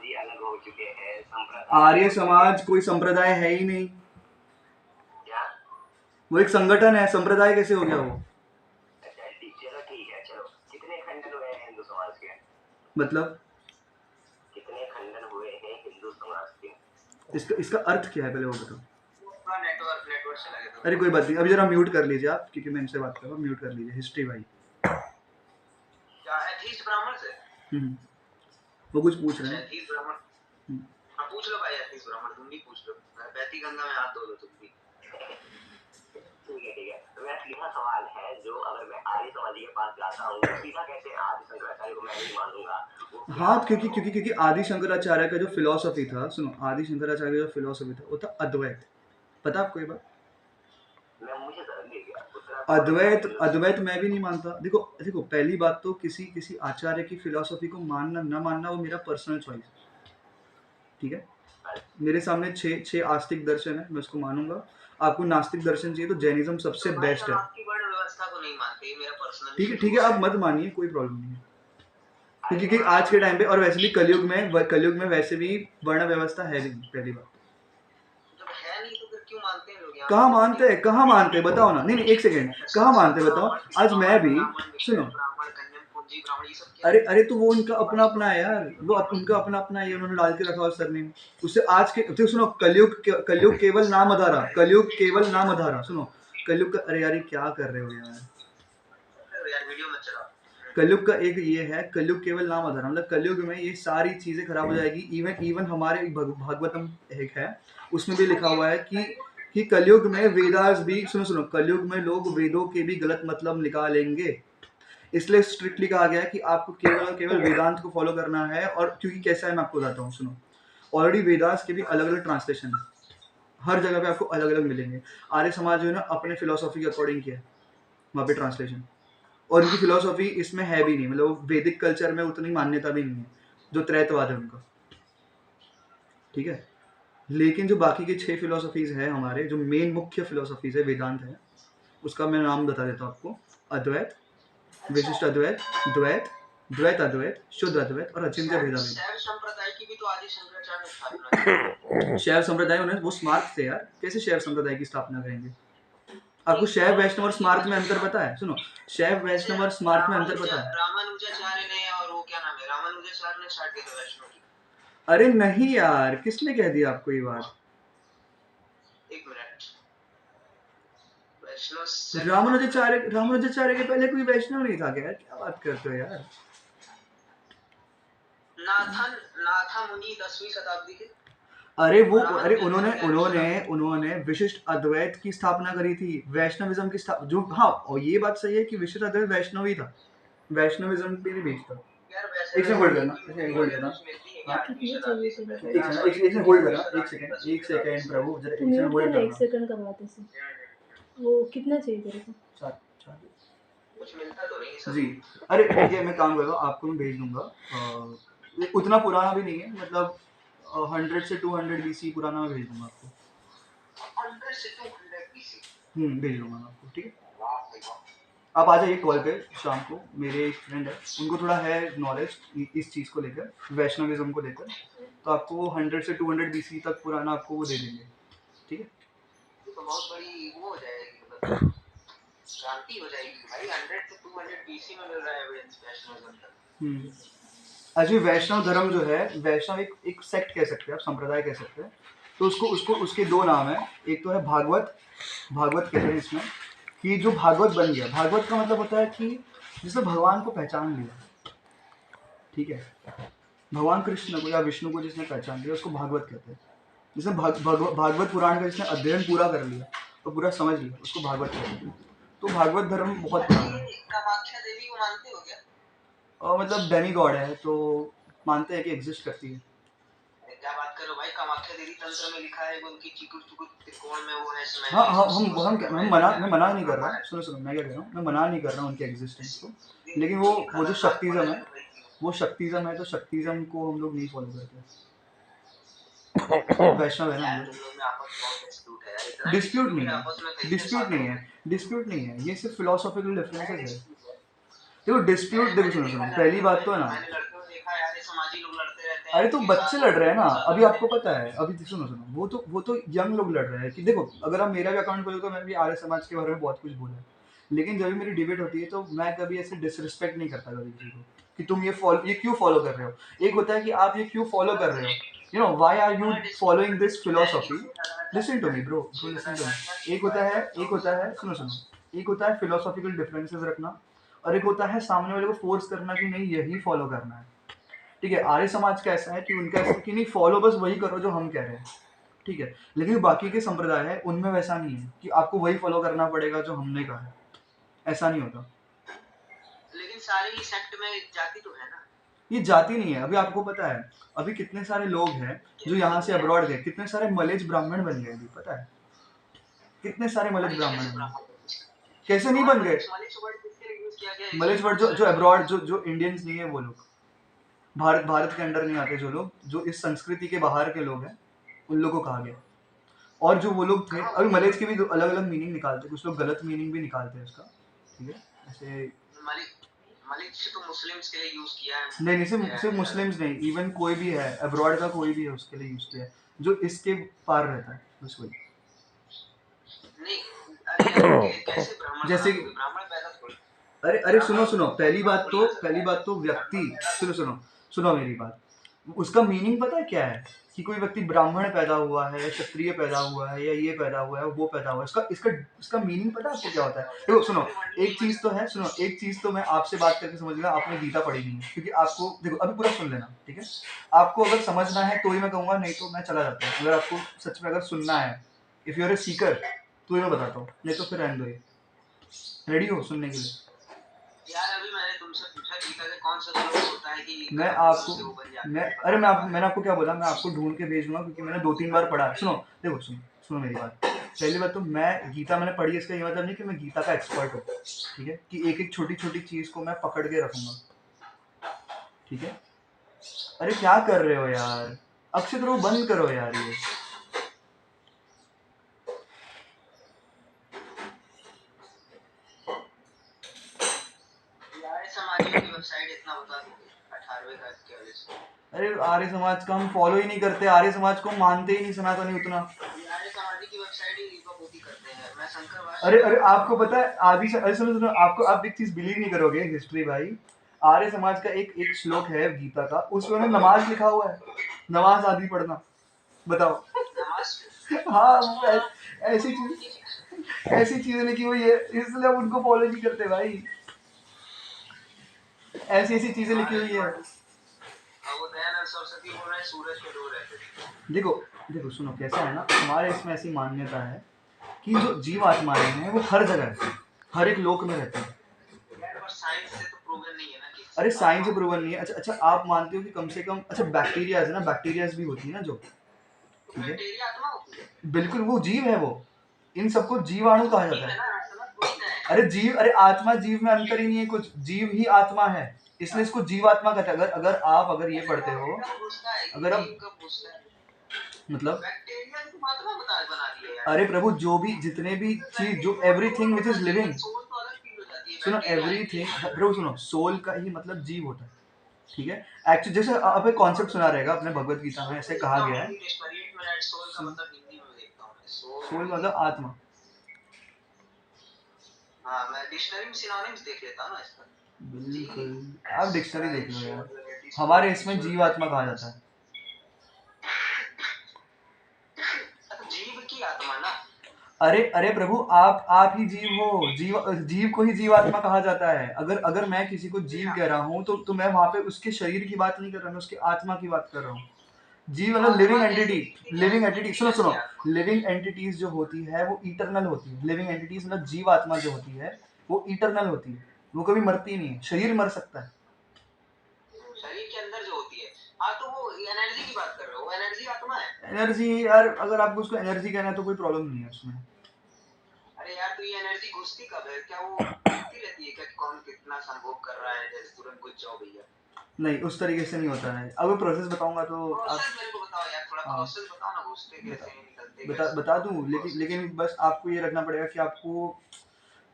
समाज ही अलग हो चुके हैं, आर्य समाज कोई संप्रदाय है ही नहीं, क्या वो एक संगठन है, संप्रदाय कैसे हो गया वो? अच्छा चलो ठीक है, चलो कितने खंडन हुए हैं हिंदू समाज के? मतलब कितने खंडन हुए हैं हिंदू समाज के? इसका अर्थ क्या है पहले वो बताओ। नेटवर्क चला गया था। अरे कोई बात नहीं, अभी जरा म्यूट कर लीजिए आप, क्योंकि मैं इनसे बात कर रहा हूँ, म्यूट कर लीजिए। हिस्ट्री भाई क्या एथीस्ट ब्राह्मण से? वो कुछ पूछ रहे हैं। एथीस्ट ब्राह्मण, हाँ पूछ लो भाई, एथीस्ट ब्राह्मण तुम भी पूछ लो, बैती गंगा में हाथ धो लो तुम भी। ठीक है, तो मेरा सीधा सवाल है, जो अगर मैं आर्य समाजी के पास जाता हूँ, सीधा कैसे आदि शंकराचार्य को मैं नहीं मानूंगा? हाँ, क्योंकि आदि शंकराचार्य का जो फिलॉसफी था, सुनो, आदि शंकराचार्य का जो फिलॉसफी था वो था अद्वैत। पता आपको ये बात? अद्वैत मैं भी नहीं मानता। देखो पहली बात तो किसी आचार्य की फिलॉसफी को मानना न मानना वो मेरा पर्सनल चॉइस है, ठीक है? मेरे सामने छह आस्तिक दर्शन है, मैं उसको मानूंगा। आपको नास्तिक दर्शन चाहिए तो जैनिज्म सबसे बेस्ट है। ठीक है, आप मत मानिए, कोई प्रॉब्लम नहीं है, क्योंकि आज के टाइम पे और वैसे भी कलयुग में वैसे भी वर्ण व्यवस्था है नहीं, पहली बात। कहाँ मानते हैं बताओ ना। नहीं एक सेकेंड, कहाँ मानते बताओ। आज मैं भी, सुनो, अरे तो वो उनका अपना अपना है यार, वो उनका अपना अपना है, उन्होंने डाल के रखा हुआ सरनेम। उससे आज के तो सुनो, कलयुग केवल नाम आधारा, कलयुग केवल नाम आधारा। सुनो, कलयुग का, अरे यार क्या कर रहे हो यार, वीडियो मत चलाओ। कलयुग का एक ये है, कलयुग केवल नाम आधार, मतलब कलयुग में ये सारी चीजें खराब हो जाएगी। इवन हमारे भागवतम एक है, उसमें भी लिखा हुआ है कि कलयुग में वेदास भी, सुनो, कलयुग में लोग वेदों के भी गलत मतलब निकालेंगे। इसलिए स्ट्रिक्टली कहा गया है कि आपको केवल और केवल वेदांत को फॉलो करना है। और क्योंकि कैसा है मैं आपको बताता हूँ, सुनो, ऑलरेडी वेदास के भी अलग अलग ट्रांसलेशन है, हर जगह पे आपको अलग अलग मिलेंगे। आर्य समाज जो है ना, अपने फिलोसॉफी के अकॉर्डिंग किया है वहाँ पे ट्रांसलेशन, और उनकी फिलोसॉफी इसमें है भी नहीं, मतलब वैदिक कल्चर में उतनी मान्यता भी नहीं है, जो त्रैतवाद है उनका, ठीक है? लेकिन जो बाकी के 6 फिलोसॉफीज है हमारे, जो मेन मुख्य फिलोसॉफीज है, वेदांत है, उसका मैं नाम बता देता हूँ आपको। अद्वैत, विशिष्ट अद्वैत, द्वैत, द्वैत अद्वैत, शुद्ध अद्वैत और अचिंत्य भेदाभेद। शैव संप्रदाय की भी तो आदि शंकराचार्य ने स्थापना की। शैव संप्रदाय उन्हें वो स्मार्त थे यार, कैसे शैव संप्रदाय की स्थापना करेंगे? आपको शैव वैष्णव और स्मार्त में अंतर पता है? सुनो, शैव वैष्णव और स्मार्त में अंतर पता है? रामानुजाचार्य ने, और वो क्या नाम है, रामानुजाचार्य ने स्टार्ट किया था वैष्णव की। अरे नहीं यार, किसने कह दिया आपको ये बात? एक मिनट, रामानुजाचार्य के पहले कोई वैष्णव नहीं था क्या? क्या बात करते हो यार? नाथा मुनि 10वीं शताब्दी के। अरे उन्होंने विशिष्ट अद्वैत की स्थापना करी थी, वैष्णविज्म की स्थापना, जो, हाँ, और ये बात सही है कि विशिष्ट अद्वैत वैष्णव ही था, वैष्णविज्म पे नहीं भेजता। एक सेकंड होल्ड करना, एक सेकंड प्रभु, जरा एक सेकंड होल्ड करना। एक सेकंड करवाते से वो कितना चाहिए तेरे को? कुछ मिलता तो नहीं जी। अरे ठीक है, मैं काम कर रहा हूँ, आपको मैं भेज दूंगा। उतना पुराना भी नहीं है, मतलब 100 से 200 BC पुराना मैं भेज दूंगा आपको। 100 से 200 BC? भेज दूंगा मैं आपको, ठीक है? आप आ जाइए कॉल पे शाम को, मेरे एक फ्रेंड है, उनको थोड़ा है नॉलेज इस चीज़ को लेकर, वैष्णविज्म को लेकर, तो आपको 100 से 200 BC तक पुराना आपको वो दे देंगे, ठीक है? तो बहुत बड़ी वो हो जाएगी, मतलब क्रांति हो जाएगी भाई, 100 से 200 BC में मिल रहा है वैष्णविज्म का। अजी वैष्णव धर्म जो है, वैष्णव एक सेक्ट कह सकते हैं आप, संप्रदाय कह सकते हैं। तो उसके 2 नाम है, एक तो है भागवत कहते हैं इसमें, कि जो भागवत बन गया, भागवत का मतलब होता है कि जिसने भगवान को पहचान लिया, ठीक है? भगवान कृष्ण को या विष्णु को जिसने पहचान लिया उसको भागवत कहते हैं। जिसने भागवत पुराण का जिसने अध्ययन पूरा कर लिया और पूरा समझ लिया, उसको भागवत कहते हैं। तो भागवत धर्म बहुत पुराना है। कामाख्या देवी को मानते हो क्या? और मतलब डेमी गॉड है, तो मानते हैं कि एग्जिस्ट करती है। क्या बात करो भाई, कामाख्या देवी तंत्र में लिखा है उनकी चिकुट त्रिकोण में वो है। हाँ, मैं मना नहीं कर रहा हूँ, सुनो, मैं क्या कह रहा हूँ, मैं मना नहीं कर रहा हूँ उनके एग्जिस्टेंस को, लेकिन वो जो शक्तिज्म है, वो शक्तिज्म है, तो शक्तिज्म को हम लोग नहीं फॉलो करते। वैष्णव है ना हम लोग। डिस्प्यूट नहीं है, ये सिर्फ फिलोसॉफिकल डिफरेंसेस है। देखो डिस्प्यूट, देखो सुनो, पहली बात तो है ना, अरे तो बच्चे लड़ रहे हैं ना, अभी आपको पता है, अभी सुनो सुनो, वो तो यंग लोग लड़ रहे हैं कि देखो, अगर आप मेरा भी अकाउंट खोलो तो मैं भी आर्य समाज के बारे में बहुत कुछ बोला है, लेकिन जब भी मेरी डिबेट होती है तो मैं कभी ऐसे डिसरिस्पेक्ट नहीं करता कभी किसी को कि तुम ये क्यों फॉलो कर रहे हो। एक होता है कि आप ये क्यों फॉलो कर रहे हो, you know why are you following this philosophy. Listen to me bro, listen to me. एक होता है सुनो सुनो, एक होता है फिलोसॉफिकल डिफरेंसेस रखना, और एक होता है सामने वाले को फोर्स करना कि नहीं यही फॉलो करना है। ठीक है, आर्य समाज का ऐसा है कि उनका ऐसा है कि नहीं फॉलो बस वही करो जो हम कह रहे हैं। ठीक है, लेकिन बाकी के संप्रदाय है उनमें वैसा नहीं है कि आपको वही फॉलो करना पड़ेगा जो हमने कहा है, ऐसा नहीं होता। लेकिन सारे ही सेक्ट में जाति तो है ना। ये जाति नहीं है, अभी आपको पता है अभी कितने सारे लोग हैं जो यहाँ से अब्रॉड गए, कितने सारे मलेज ब्राह्मण बन गए, अभी पता है कितने सारे मलेज ब्राह्मण बन गए, कैसे नहीं बन गए। मलेज वर्ड जो अब्रॉड जो इंडियंस नहीं है वो लोग, भारत के अंडर नहीं आते, जो लोग जो इस संस्कृति के बाहर के लोग हैं उन लोगों को कहा गया। और जो वो लोग थे, अभी मलेज के भी अलग अलग मीनिंग निकालते हैं, कुछ लोग गलत मीनिंग भी निकालते हैं उसका। ठीक है, ऐसे मलिक तो मुस्लिम्स के लिए यूज किया है। नहीं सिर्फ मुस्लिम्स नहीं, इवन कोई भी है अब्रॉड का कोई भी है उसके लिए यूज किया है जो इसके पार रहता है, बस वही। नहीं अरे कैसे जैसे ब्राह्मण पैदा थोड़ी। अरे सुनो पहली बात तो व्यक्ति, सुनो मेरी बात, उसका मीनिंग पता है क्या है कि कोई व्यक्ति ब्राह्मण पैदा हुआ है या क्षत्रिय पैदा हुआ है या ये पैदा हुआ है वो पैदा हुआ है, इसका मीनिंग पता है आपको क्या होता है। देखो सुनो, एक चीज तो मैं आपसे बात करके समझ गया, आपने गीता पढ़ी नहीं है, क्योंकि आपको देखो अभी पूरा सुन लेना, ठीक है। आपको अगर समझना है तो ही मैं कहूंगा, नहीं तो मैं चला जाता हूँ। अगर आपको सच में अगर सुनना है, if you R A Sikar, तो ही मैं बताता हूँ, नहीं तो फिर रहने दो। रेडी हो सुनने के लिए? यार अभी मैंने तुमसे पूछा गीता के कौन सा श्लोक होता है कि मैंने आपको क्या बोला, मैं आपको ढूंढ के भेजूंगा, क्योंकि मैंने 2-3 बार पढ़ा है। सुनो मेरी बात। पहली बात तो मैं गीता मैंने पढ़ी है, इसका ये मतलब नहीं कि मैं गीता का एक्सपर्ट हूँ, ठीक है, कि एक एक छोटी छोटी चीज को मैं पकड़ के रखूंगा, ठीक है। अरे क्या कर रहे हो यार, अक्षत रो बंद करो यार ये। समाजियों की वेबसाइट इतना बता दो 18वें का क्या लिस्ट। अरे आर्य समाज का हम फॉलो ही नहीं करते, आर्य समाज को मानते ही नहीं, सनातनी उतना। आर्य समाज की वेबसाइट ही रीपोती करते हैं। मैं शंकरवाद। अरे आपको पता है अरे सुनो आपको, आप एक चीज बिलीव नहीं करोगे, हिस्ट्री भाई। आर्य समाज का एक श्लोक है गीता का, उसमें उन्होंने नमाज लिखा हुआ है, नमाज आदि पढ़ना, बताओ। हाँ ऐसी चीजें लिखी हुई है, इसलिए हम उनको फॉलो नहीं करते भाई, ऐसी चीजें लिखी हुई है। वो दयानंद सरस्वती बोल रहे हैं सूरज के दो रहते। देखो सुनो, कैसा है ना, हमारे इसमें ऐसी मान्यता है कि जो जीव आत्माएं हैं वो हर जगह है, हर एक लोक में रहते हैं। साइंस से तो प्रूवन नहीं है ना कि। अरे साइंस से प्रूवन नहीं है। अच्छा आप मानते हो कि कम से कम, अच्छा बैक्टीरिया है ना, बैक्टीरियाज भी होती है ना जो, ठीक है, बैक्टीरिया आत्मा होती है। बिल्कुल वो जीव है, वो इन सबको जीवाणु कहा जाता है। अरे आत्मा जीव में अंतर ही नहीं है कुछ, जीव ही आत्मा है, इसलिए इसको जीवात्मा कहते हैं। अगर ये पढ़ते हो, अगर आप मतलब, अरे प्रभु जो भी जितने भी चीज, जो एवरीथिंग विच इज लिविंग, सुनो एवरीथिंग प्रभु सुनो, सोल का ही मतलब जीव होता है, ठीक है। एक्चुअली जैसे आप एक कॉन्सेप्ट सुना रहेगा अपने भगवत गीता में, ऐसे कहा गया है, सोल मतलब आत्मा। हाँ मैं डिक्शनरी में सिनोनिम्स देख लेता हूँ ना इसका। बिल्कुल आप डिक्शनरी देख लो यार, हमारे इसमें जीवात्मा कहा जाता है। जीव की आत्मा ना। अरे प्रभु आप ही जीव हो, जीव को ही जीवात्मा कहा जाता है। अगर मैं किसी को जीव कह रहा हूँ तो मैं वहां पे उसके शरीर की बात नहीं कर रहा, मैं उसके आत्मा की बात कर रहा हूँ। जीव मतलब लिविंग एंटिटी। सुनो लिविंग एंटिटीज जो होती है वो इटरनल होती है। लिविंग एंटिटीज मतलब जीव आत्मा जो होती है वो इटरनल होती है, वो कभी मरती नहीं है। शरीर मर सकता है, शरीर के अंदर जो होती है। हाँ तो वो एनर्जी की बात कर रहे हो, वो एनर्जी आत्मा है। एनर्जी यार, अगर आपको उसको एनर्जी कहना है तो कोई प्रॉब्लम नहीं है उसमें। अरे यार तो ये एनर्जी घुसती कब है, क्या वो घुसती रहती है क्या, कौन कितना संभोग कर रहा है, जैसे तुरंत घुस जाओ भैया। नहीं उस तरीके से नहीं होता है। अब प्रोसेस बताऊंगा तो आप मेरे को बताओ यार, थोड़ा प्रोसेस बताओ ना, घुसते कैसे निकलते बता दूं, लेकिन बस आपको ये रखना पड़ेगा कि आपको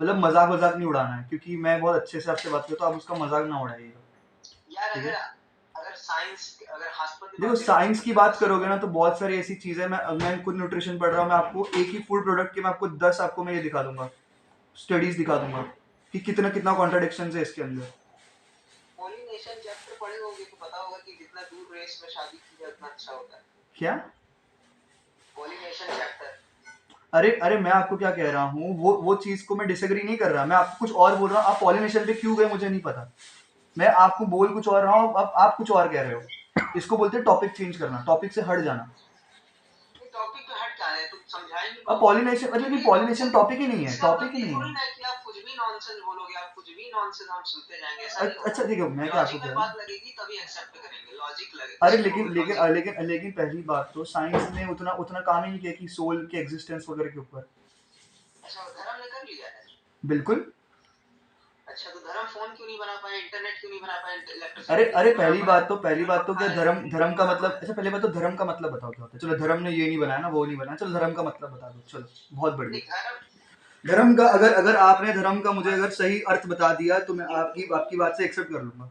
मतलब मजाक नहीं उड़ाना है, क्योंकि मैं बहुत अच्छे से आपसे बात करता हूँ, आप उसका मजाक ना उड़ाइएगा। यार अगर साइंस अगर हॉस्पिटल देखो साइंस की बात करोगे ना तो बहुत सारी ऐसी चीजें मैं खुद न्यूट्रिशन पढ़ रहा हूँ, मैं आपको एक ही फूड प्रोडक्ट के मैं आपको 10 आपको मैं ये दिखा दूंगा, स्टडीज दिखा दूंगा कि कितना कितना कॉन्ट्राडिक्शन है इसके अंदर। पॉलिनेशन चैप्टर पढ़े होगे तो पता होगा कि जितना दूर रेस में शादी की जाए उतना अच्छा होता है। क्या? Pollination chapter. अरे अरे मैं आपको क्या कह रहा हूँ, वो चीज को मैं डिसएग्री नहीं कर रहा, मैं आपको कुछ और बोल रहा हूँ। आप पॉलिनेशन पे क्यों गए मुझे नहीं पता, मैं आपको बोल कुछ और रहा हूँ, अब आप कुछ और कह रहे हो। इसको बोलते हैं टॉपिक चेंज करना, टॉपिक से हट जाना। टॉपिक पे हट क्या है, तुम समझाएंगे अब पॉलिनेशन मतलब कि पॉलिनेशन टॉपिक ही नहीं है, टॉपिक ही नहीं है। कि आप कुछ भी नॉनसेंस बोलोगे, आप कुछ भी नॉनसेंस हम सुनते जाएंगे, ऐसा नहीं होगा। अच्छा ठीक है, मैं क्या आपको कह लॉजिकल रहा बात हूँ। लगेगी तभी एक्सेप्ट करेंगे, लॉजिक लगे। अरे लेकिन लेकिन लेकिन लेकिन पहली बात तो साइंस ने उतना उतना काम ही नहीं किया कि सोल के एग्जिस्टेंस वगैरह के ऊपर। अच्छा धर्म ने कर लिया है। बिल्कुल। अच्छा तो धर्म फोन क्यों नहीं बना पाए, इंटरनेट क्यों नहीं बना पाए, इलेक्ट्रिसिटी अरे क्यों अरे नहीं बना पहली बात तो क्या धर्म धर्म का मतलब, अच्छा पहले बात तो धर्म का मतलब बताओ क्या होता है। चलो धर्म ने ये नहीं बनाया ना, वो नहीं बनाया, चलो धर्म का मतलब बता दो, चलो बहुत नहीं, बढ़िया। धर्म का अगर अगर आपने धर्म का मुझे अगर सही अर्थ बता दिया तो मैं आपकी आपकी बात से एक्सेप्ट कर लूंगा।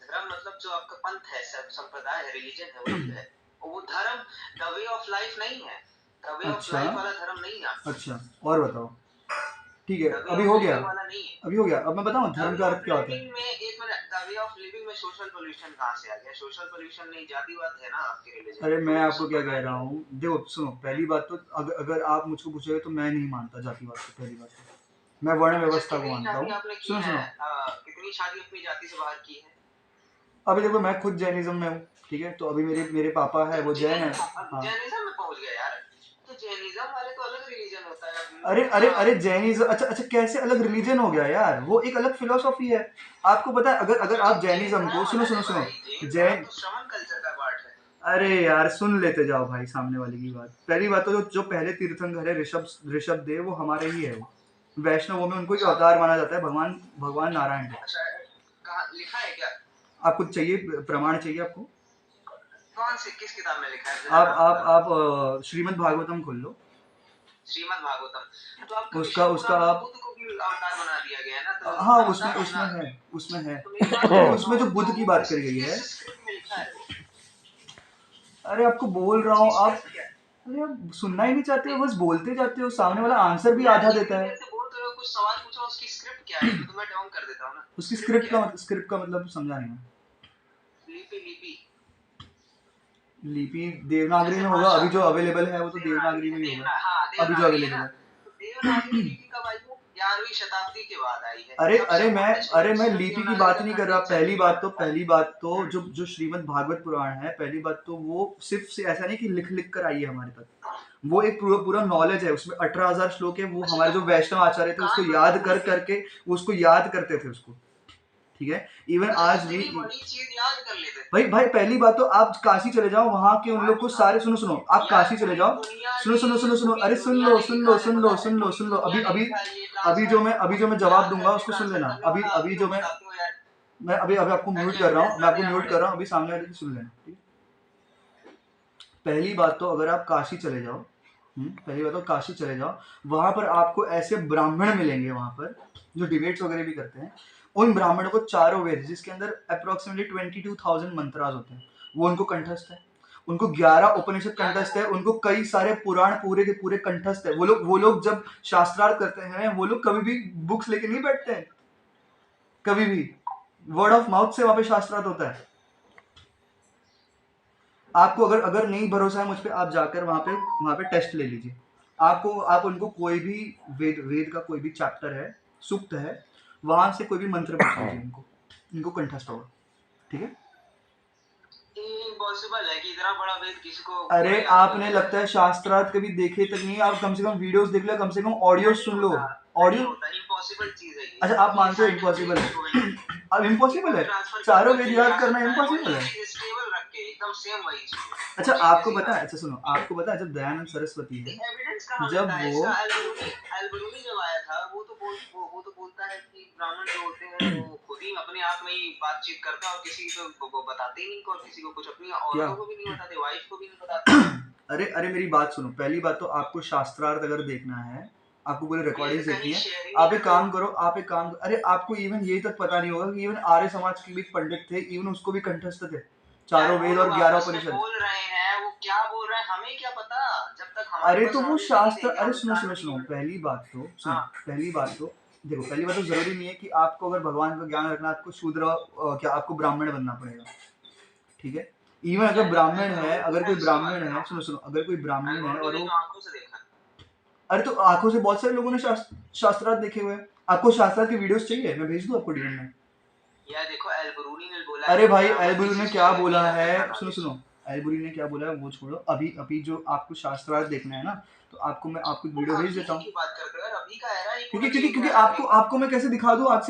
धर्म मतलब जो आपका पंथ है, संप्रदाय है, रिलीजन है, वही है। और वो धर्म द वे ऑफ लाइफ नहीं है, द वे ऑफ अच्छा लाइफ वाला धर्म नहीं है। अच्छा और बताओ। ठीक है द वे अभी ऑफ हो गया, लिविंग वाला नहीं है। अभी हो गया। अब मैं बताऊं द धर्म वे का अर्थ ऑफ क्या होता है। लिविंग में एक minute, the way of living में सोशल पोल्यूशन कहाँ से आ गया? सोशल पोल्यूशन नहीं, जातिवाद है ना आपके रिलीजन अरे में, मैं तो आपको क्या कह रहा हूँ, देखो सुनो, पहली बात तो अगर आप मुझको पूछोगे तो मैं नहीं मानता जातिवाद को। पहली बात तो मैं वर्ण व्यवस्था को मानता हूँ। सुनो सुनो, कितनी शादी अपनी जाति से बाहर की है? अभी देखो मैं खुद जैनिज्म में हूँ, ठीक है, तो अभी मेरे मेरे पापा है वो जैन है। हाँ जैनिज्म में पहुंच गया यार, तो जैनिज्म वाले तो अलग रिलीजन होता है। अरे अरे अरे जैनिज्म, अच्छा अच्छा कैसे अलग रिलीजन हो गया यार, वो एक अलग फिलोसॉफी है। आपको पता है अगर अगर आप जैनिज्म को सुनो सुनो सुनो, जैन तो श्रमण कल्चर का पार्ट है। अरे यार सुन लेते जाओ भाई सामने वाले की बात। पहली बात तो जो पहले तीर्थंकर है ऋषभ ऋषभ देव, वो हमारे ही है। वो वैष्णवों में उनको एक अवतार माना जाता है, भगवान भगवान नारायण है। अच्छा कहाँ लिखा है क्या? आपको चाहिए प्रमाण चाहिए आपको? कौन से किस किताब में लिखा है? आप श्रीमद् भागवतम खोल लो। श्रीमद् भागवतम तो आपका उसका उसका आप बुद्ध को भी अवतार बना दिया गया है ना, तो हाँ उसमें उसमें है नहीं, उसमें जो बुद्ध की बात करी गई है। अरे आपको बोल रहा हूँ आप, अरे आप सुनना ही नहीं चाहते हो, बस बोलते जाते हो, सामने वाला आंसर भी आधा देता है। कुछ सवाल पूछो, उसकी स्क्रिप्ट क्या है, तो मैं डाउन कर देता हूँ ना। उसकी स्क्रिप्ट का मतलब समझा नहीं मैं। लिपि लिपि लिपि देवनागरी में होगा, अभी जो अवेलेबल है वो तो देवनागरी में ही होगा। अभी जो अवेलेबल है देवनागरी लिपि कब आई है? 11वीं शताब्दी के बाद आई है। अरे मैं लिपि की बात नहीं कर रहा। पहली बात तो जो श्रीमद् भागवत पुराण है, पहली बात तो वो सिर्फ से ऐसा नहीं कि लिख लिख कर आई है हमारे तक, वो एक पूरा पूरा नॉलेज है। उसमें 18,000 श्लोक है, वो हमारे जो वैष्णव आचार्य थे उसको याद कर करके उसको याद करते थे उसको, ठीक है। इवन आज भी भाई भाई पहली बात तो आप काशी चले जाओ, वहां के उन लोग को सारे सुनो सुनो, आप काशी चले जाओ, सुनो अरे सुन लो अभी जो मैं जवाब दूंगा उसको सुन लेना। अभी जो मैं अभी आपको म्यूट कर रहा हूँ, अभी सामने वाले की सुन लेना, ठीक है। पहली बात तो अगर आप काशी चले जाओ, पहली बात तो काशी चले जाओ, वहां पर आपको ऐसे ब्राह्मण मिलेंगे वहां पर जो डिबेट्स वगैरह भी करते हैं। उन ब्राह्मणों को चारों वेद, जिसके अंदर अप्रोक्सीमेटली 22,000 मंत्रास होते हैं, वो उनको कंठस्थ है। उनको 11 उपनिषद कंठस्थ है, उनको कई सारे पुराण पूरे के पूरे कंठस्थ है। वो लोग जब शास्त्रार्थ करते हैं, वो लोग कभी भी बुक्स लेके नहीं बैठते हैं, कभी भी वर्ड ऑफ माउथ से वहां पे शास्त्रार्थ होता है। आपको अगर अगर नहीं भरोसा है मुझ पे, आप जाकर वहां पे टेस्ट ले लीजिए। आप उनको कोई भी वेद का कोई भी चैप्टर है, सूक्त है, वहां से कोई भी मंत्र पूछ लीजिए, इनको कंठस्थ होगा, ठीक है। इम्पॉसिबल है कि इतना बड़ा वेद किसी को। अरे आपने लगता है शास्त्रार्थ कभी देखे तक नहीं, आप कम से कम वीडियोस देख लो, कम से कम ऑडियो सुन लो। ऑडियो इम्पॉसिबल चीज है। अच्छा आप मानते हो इम्पॉसिबल है? अब इम्पॉसिबल है, चारों वेद याद करना इम्पॉसिबल है। स्टेबल रख के एकदम सेम वही चीज। अच्छा आपको पता है, अच्छा सुनो, आपको पता है जब दयानंद सरस्वती है, जब वो अल्बरूनी जब आया था, वो तो बोलता है कि ब्राह्मण जो होते हैं वो खुद ही अपने आप में ही बातचीत करता है और किसी को बताते ही नहीं, और किसी को कुछ अपनी औरतों को भी नहीं बताते, वाइफ को भी नहीं बताते। अरे मेरी बात सुनो, पहली बात तो आपको शास्त्रार्थ अगर देखना है, आपको पूरी रिकॉर्डिंग्स कहीं देखनी है। share ही आप नहीं एक काम करो, अरे आपको इवन ये तक पता नहीं होगा कि इवन आर्य समाज के भी एक पंडित थे, इवन उसको भी कंठस्थ थे चारों यार वो वेद और लोग 11 आपस में उपनिषद। बोल रहे हैं, वो क्या बोल रहे हैं हमें क्या पता, जब तक हमारे अरे पास तो वो knowledge नहीं शास्त्र, देंगे अरे हम सुनो सुनो कानूनी सुनो, पहली बात तो सुनो, हाँ पहली बात तो देखो, पहली बात तो जरूरी नहीं है कि आपको अगर भगवान का ज्ञान रखना है, आपको शूद्र क्या आपको ब्राह्मण बनना पड़ेगा, ठीक है। इवन अगर यार ब्राह्मण मैं है, जरूर अगर कोई अच्छी बात ब्राह्मण कर रहा है, हूँ, सुनो सुनो, अगर कोई ब्राह्मण मैंने है और ऑलरेडी वो, तो आंखों से देखा। अरे तो आंखों से बहुत सारे लोगों ने शास्त्रार्थ देखे हुए हैं। आपको शास्त्रार्थ की वीडियोस चाहिए, मैं भेज दूं आपको डीएम में। यार देखो एल्बरूनी ने बोला अरे है भाई ब्राह्मण एल्बुरी किसी ने क्या सोसाइटी बोला का है, जनरल सुनो नॉलेज। सुनो, एल्बुरी ने क्या बोला है वो छोड़ो, अभी अभी जो आपको शास्त्रार्थ देखना है ना, तो मैं आपको वीडियो भेज अभी देता की हूँ। बात करते हो यार, अभी का एरा ही क्योंकि पूरा क्योंकि चेंज क्योंकि है यार आपको एकदम। आपको मैं कैसे दिखा दूं आज से